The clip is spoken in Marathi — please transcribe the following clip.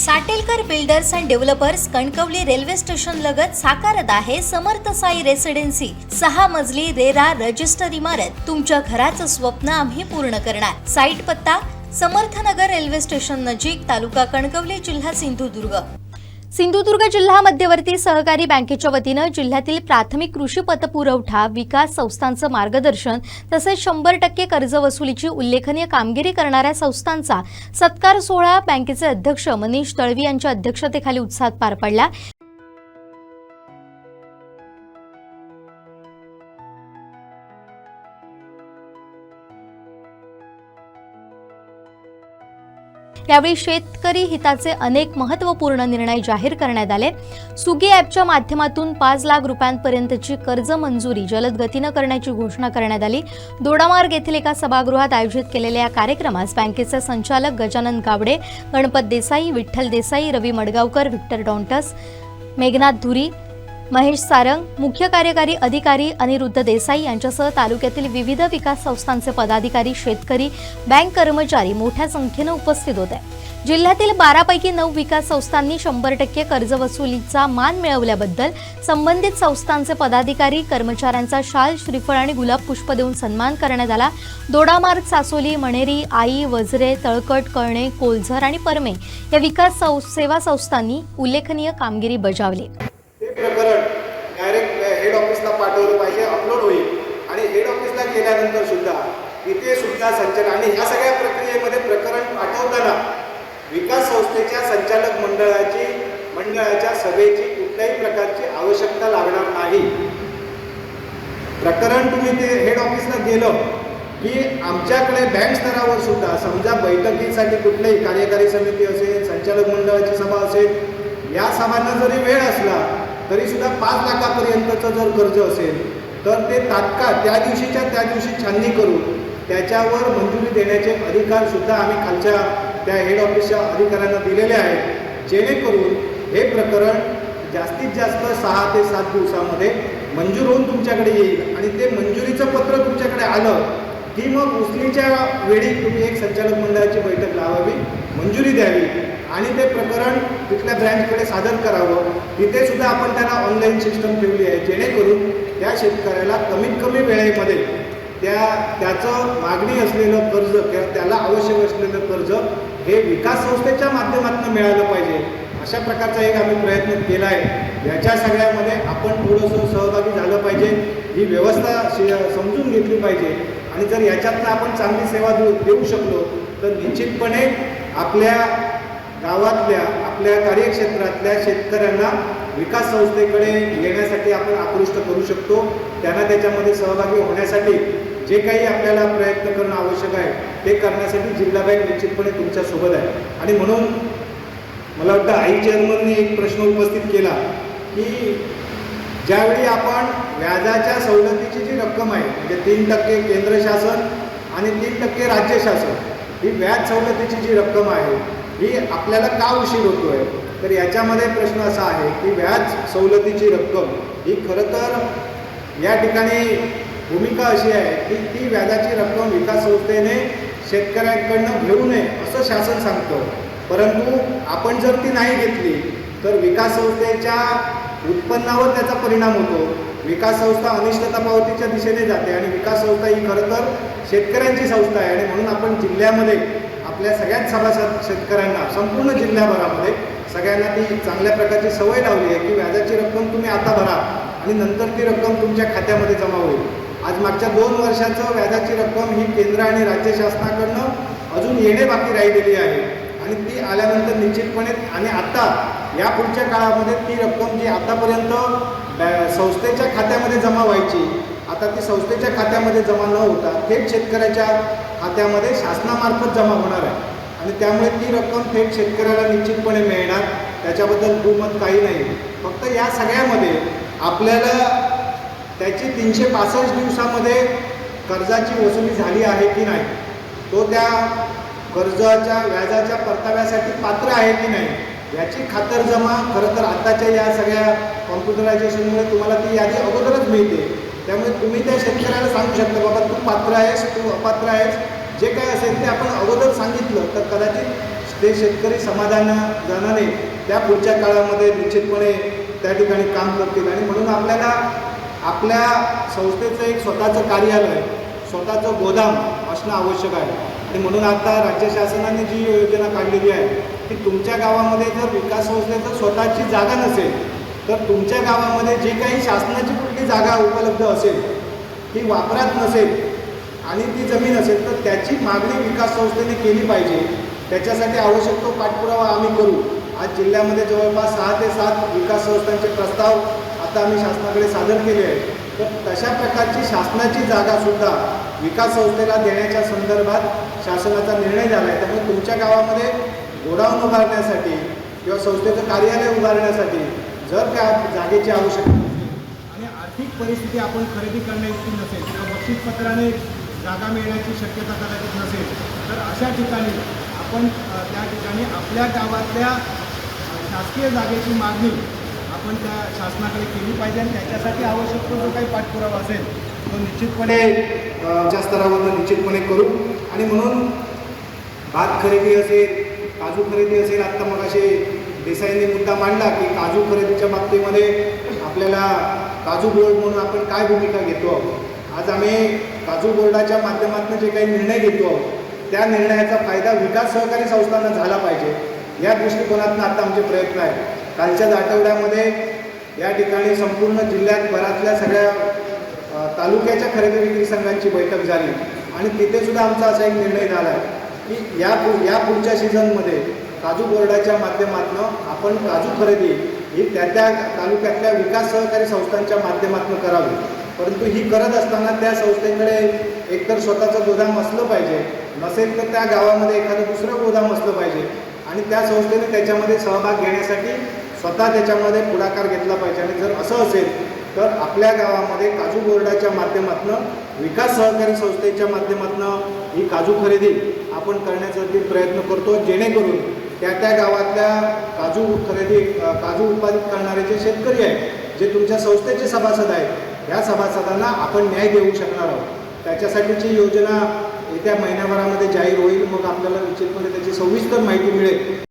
Satelkar builders and developers Kankavli railway station लगत साकारत आहे समर्थ साई रेसिडेन्सी 6 मजली रेरा रजिस्टर इमारत। तुमच्या घराचं स्वप्न आम्ही पूर्ण करणार। साईट पत्ता समर्थनगर रेल्वे स्टेशन नजीक, तालुका कणकवली, जिल्हा सिंधुदुर्ग। सिंधुदुर्ग जिल्हा मध्यवर्ती सहकारी बँकेच्या वतीनं जिल्ह्यातील प्राथमिक कृषी पतपुरवठा विकास संस्थांचं मार्गदर्शन तसेच 100% कर्ज वसुलीची उल्लेखनीय कामगिरी करणाऱ्या संस्थांचा सत्कार सोहळा बँकेचे अध्यक्ष मनीष दळवी यांच्या अध्यक्षतेखाली उत्साहात पार पडला। यावेळी शेतकरी हिताचे अनेक महत्त्वपूर्ण निर्णय जाहीर करण्यात आले। सुगी ॲपच्या माध्यमातून 5 लाख रुपयांपर्यंतची कर्ज मंजुरी जलद गतीने करण्याची घोषणा करण्यात आली। दोडामार्ग येथील एका सभागृहात आयोजित केलेल्या या कार्यक्रमास बँकेचे संचालक गजानन गावडे, गणपत देसाई, विठ्ठल देसाई, रवी मडगावकर, व्हिक्टर डॉन्टस, मेघनाथ धुरी, महेश सारंग, मुख्य कार्यकारी अधिकारी अनिरुद्ध देसाई यांच्यासह तालुक्यातील विविध विकास संस्थांचे पदाधिकारी, शेतकरी, बँक कर्मचारी मोठ्या संख्येने उपस्थित होते। जिल्ह्यातील 12 पैकी 9 विकास संस्थांनी 100% कर्ज वसुलीचा मान मिळवल्याबद्दल संबंधित संस्थांचे पदाधिकारी, कर्मचाऱ्यांचा शाल, श्रीफळ आणि गुलाब पुष्प देऊन सन्मान करण्यात आला। दोडामार्ग, सासोली, मणेरी, आई, वजरे, तळकट, कळणे, कोलझर आणि परमे या विकास सेवा संस्थांनी उल्लेखनीय कामगिरी बजावली। प्रकरण डायरेक्ट हेड ऑफिसला पाठवलं पाहिजे, अपलोड होईल आणि हेड ऑफिसला गेल्यानंतर सुद्धा तिथे सुद्धा संचालक आणि ह्या सगळ्या प्रक्रियेमध्ये प्रकरण पाठवताना विकास संस्थेच्या संचालक मंडळाच्या सभेची कुठल्याही प्रकारची आवश्यकता लागणार नाही। प्रकरण तुम्ही ते हेड ऑफिसला गेलं की आमच्याकडे बँक स्तरावर सुद्धा समजा बैठकीसाठी कुठलीही कार्यकारी समिती असेल, संचालक मंडळाची सभा असेल, या सभांना जरी वेळ असला तरी सुद्धा 5 लाखापर्यंतचं जर कर्ज असेल तर ते तात्काळ त्या दिवशी छाननी करून त्याच्यावर मंजुरी देण्याचे अधिकार सुद्धा आम्ही खालच्या त्या हेड ऑफिसच्या अधिकाऱ्यांना दिलेले आहेत, जेणेकरून हे प्रकरण जास्तीत जास्त 6 ते 7 दिवसामध्ये मंजूर होऊन तुमच्याकडे येईल आणि ते मंजुरीचं पत्र तुमच्याकडे आलं की मग उचलीच्या वेळी तुम्ही एक संचालक मंडळाची बैठक लावावी, मंजुरी द्यावी आणि ते प्रकरण तिथल्या ब्रँचकडे सादर करावं। तिथे सुद्धा आपण त्यांना ऑनलाईन सिस्टम ठेवली आहे, जेणेकरून त्या शेतकऱ्याला कमीत कमी वेळेमध्ये त्याचं मागणी असलेलं कर्ज किंवा त्याला आवश्यक असलेलं कर्ज हे विकास संस्थेच्या माध्यमातून मिळालं पाहिजे। अशा प्रकारचा एक आम्ही प्रयत्न केला आहे। याच्या सगळ्यामध्ये आपण थोडंसं सहभागी झालं पाहिजे, ही व्यवस्था समजून घेतली पाहिजे आणि जर याच्यातनं आपण चांगली सेवा देऊ शकलो तर निश्चितपणे आपल्या गावातल्या, आपल्या कार्यक्षेत्रातल्या शेतकऱ्यांना विकास संस्थेकडे येण्यासाठी आपण आकृष्ट करू शकतो। त्यांना त्याच्यामध्ये सहभागी होण्यासाठी जे काही आपल्याला प्रयत्न करणं आवश्यक आहे ते करण्यासाठी जिल्हा बँक निश्चितपणे तुमच्यासोबत आहे। आणि म्हणून मला वाटतं आई चेअरमनने एक प्रश्न उपस्थित केला की ज्यावेळी आपण व्याजाच्या सवलतीची जी रक्कम आहे म्हणजे 3% केंद्र शासन आणि 3% राज्य शासन, ही व्याज सवलतीची जी रक्कम आहे ही आपल्याला का उशीर होतो आहे, तर याच्यामध्ये प्रश्न असा आहे की व्याज सवलतीची रक्कम ही खरं तर या ठिकाणी भूमिका अशी आहे की ती व्याजाची रक्कम विकास संस्थेने शेतकऱ्यांकडनं घेऊ नये असं शासन सांगतं, परंतु आपण जर ती नाही घेतली तर विकास संस्थेच्या उत्पन्नावर त्याचा परिणाम होतो। विकास संस्था अनिष्टता पावतीच्या दिशेने जाते आणि विकास संस्था ही खरं तर शेतकऱ्यांची संस्था आहे आणि म्हणून आपण जिल्ह्यामध्ये आपल्या सगळ्याच सभासद शेतकऱ्यांना संपूर्ण जिल्ह्याभरामध्ये सगळ्यांना ती चांगल्या प्रकारची सवय लावली आहे की व्याजाची रक्कम तुम्ही आता भरा आणि नंतर ती रक्कम तुमच्या खात्यामध्ये जमा होईल। आज मागच्या 2 वर्षाचं व्याजाची रक्कम ही केंद्र आणि राज्य शासनाकडनं अजून येणे बाकी राहिलेली आहे आणि ती आल्यानंतर निश्चितपणे आणि आता या पुढच्या काळामध्ये ती रक्कम जी आतापर्यंत संस्थेच्या खात्यामध्ये जमा व्हायची, आता ती संस्थेच्या खात्यामध्ये जमा न होता थेट शेतकऱ्याच्या खात्यामध्ये शासनामार्फत जमा होणार आहे आणि त्यामुळे ती रक्कम थेट शेतकऱ्याला निश्चितपणे मिळणार, त्याच्याबद्दल दुमत काही नाही। फक्त या सगळ्यामध्ये आपल्याला त्याची 365 दिवसामध्ये कर्जाची वसुली झाली आहे की नाही, तो त्या कर्जाच्या व्याजाच्या परताव्यासाठी पात्र आहे की नाही याची खातरजमा खरं तर आताच्या या सगळ्या कॉम्प्युटरायझेशनमुळे तुम्हाला ती यादी अगोदरच मिळते। त्यामुळे तुम्ही त्या शेतकऱ्याला सांगू शकता बाबा तू पात्र आहेस, तू अपात्र आहेस, जे काय असेल ते आपण अगोदर सांगितलं तर कदाचित ते शेतकरी समाधानाने त्या पुढच्या काळामध्ये निश्चितपणे त्या ठिकाणी काम करतील. आणि म्हणून आपल्याला आपल्या संस्थेचं एक स्वतःचं कार्यालय, स्वतःचं गोदाम असणं आवश्यक आहे. आणि म्हणून आता राज्य शासनाने जी योजना काढलेली आहे की तुमच्या गावामध्ये जर विकास संस्थेचं स्वतःची जागा नसेल तर तुमच्या गावामध्ये जे काही शासनाची कुठली जागा उपलब्ध असेल ती वापरात नसेल आणि ती जमीन असेल तर त्याची मागणी विकास संस्थेने केली पाहिजे. त्याच्यासाठी आवश्यक तो पाठपुरावा आम्ही करू. आज जिल्ह्यामध्ये जवळपास 6 ते 7 विकास संस्थांचे प्रस्ताव आता आम्ही शासनाकडे सादर केले आहे. तर तशा प्रकारची शासनाची जागासुद्धा विकास संस्थेला देण्याच्या संदर्भात शासनाचा निर्णय झाला आहे. त्यामुळे तुमच्या गावामध्ये गोडाऊन उभारण्यासाठी किंवा संस्थेचं कार्यालय उभारण्यासाठी जर त्या जागेची आवश्यकता असेल आणि आर्थिक परिस्थिती आपण खरेदी करण्याची नसेल किंवा बक्षीसपत्राने जागा मिळण्याची शक्यता कदाचित नसेल तर अशा ठिकाणी आपण त्या ठिकाणी आपल्या गावातल्या शासकीय जागेची मागणी आपण त्या शासनाकडे केली पाहिजे. आणि त्याच्यासाठी आवश्यक जो काही पाठपुरावा असेल तो निश्चितपणे ज्या स्तरावर निश्चितपणे करू. आणि म्हणून भात खरेदी असेल, काजू खरेदी असेल, आत्ता मग असे देसाईंनी मुद्दा मांडला की काजू खरेदीच्या बाबतीमध्ये आपल्याला काजू बोर्ड म्हणून आपण काय भूमिका घेतो आहोत. आज आम्ही काजू बोर्डाच्या माध्यमातून जे काही निर्णय घेतो आहोत त्या निर्णयाचा फायदा विकास सहकारी संस्थांना झाला पाहिजे या दृष्टिकोनातून आता आमचे प्रयत्न आहेत. कालच्याच आठवड्यामध्ये या ठिकाणी संपूर्ण जिल्ह्यात सगळ्या तालुक्याच्या खरेदी विक्री संघांची बैठक झाली आणि तिथे सुद्धा आमचा असा एक निर्णय झाला आहे की या पुढच्या सीझनमध्ये काजू बोर्डाच्या माध्यमातून आपण काजू खरेदी ही त्या तालुक्यातल्या विकास सहकारी संस्थांच्या माध्यमातून करावी. परंतु ही करत असताना त्या संस्थेकडे एकतर स्वतःचं गोदाम असलं पाहिजे, नसेल तर त्या गावामध्ये एखादं दुसरं गोदाम असलं पाहिजे आणि त्या संस्थेने त्याच्यामध्ये सहभाग घेण्यासाठी स्वतः त्याच्यामध्ये पुढाकार घेतला पाहिजे. आणि जर असं असेल तर आपल्या गावामध्ये काजू बोर्डाच्या माध्यमातून विकास सहकारी संस्थेच्या माध्यमातून ही काजू खरेदी आपण करण्यासाठी प्रयत्न करतो, जेणेकरून त्या गावातल्या काजू उत्पादित करणारे जे शेतकरी आहेत, जे तुमच्या संस्थेचे सभासद आहेत, ह्या सभासदांना आपण न्याय देऊ शकणार आहोत. त्याच्यासाठीची योजना येत्या महिन्याभरामध्ये जाहीर होईल. मग आपल्याला निश्चितपणे त्याची सविस्तर माहिती मिळेल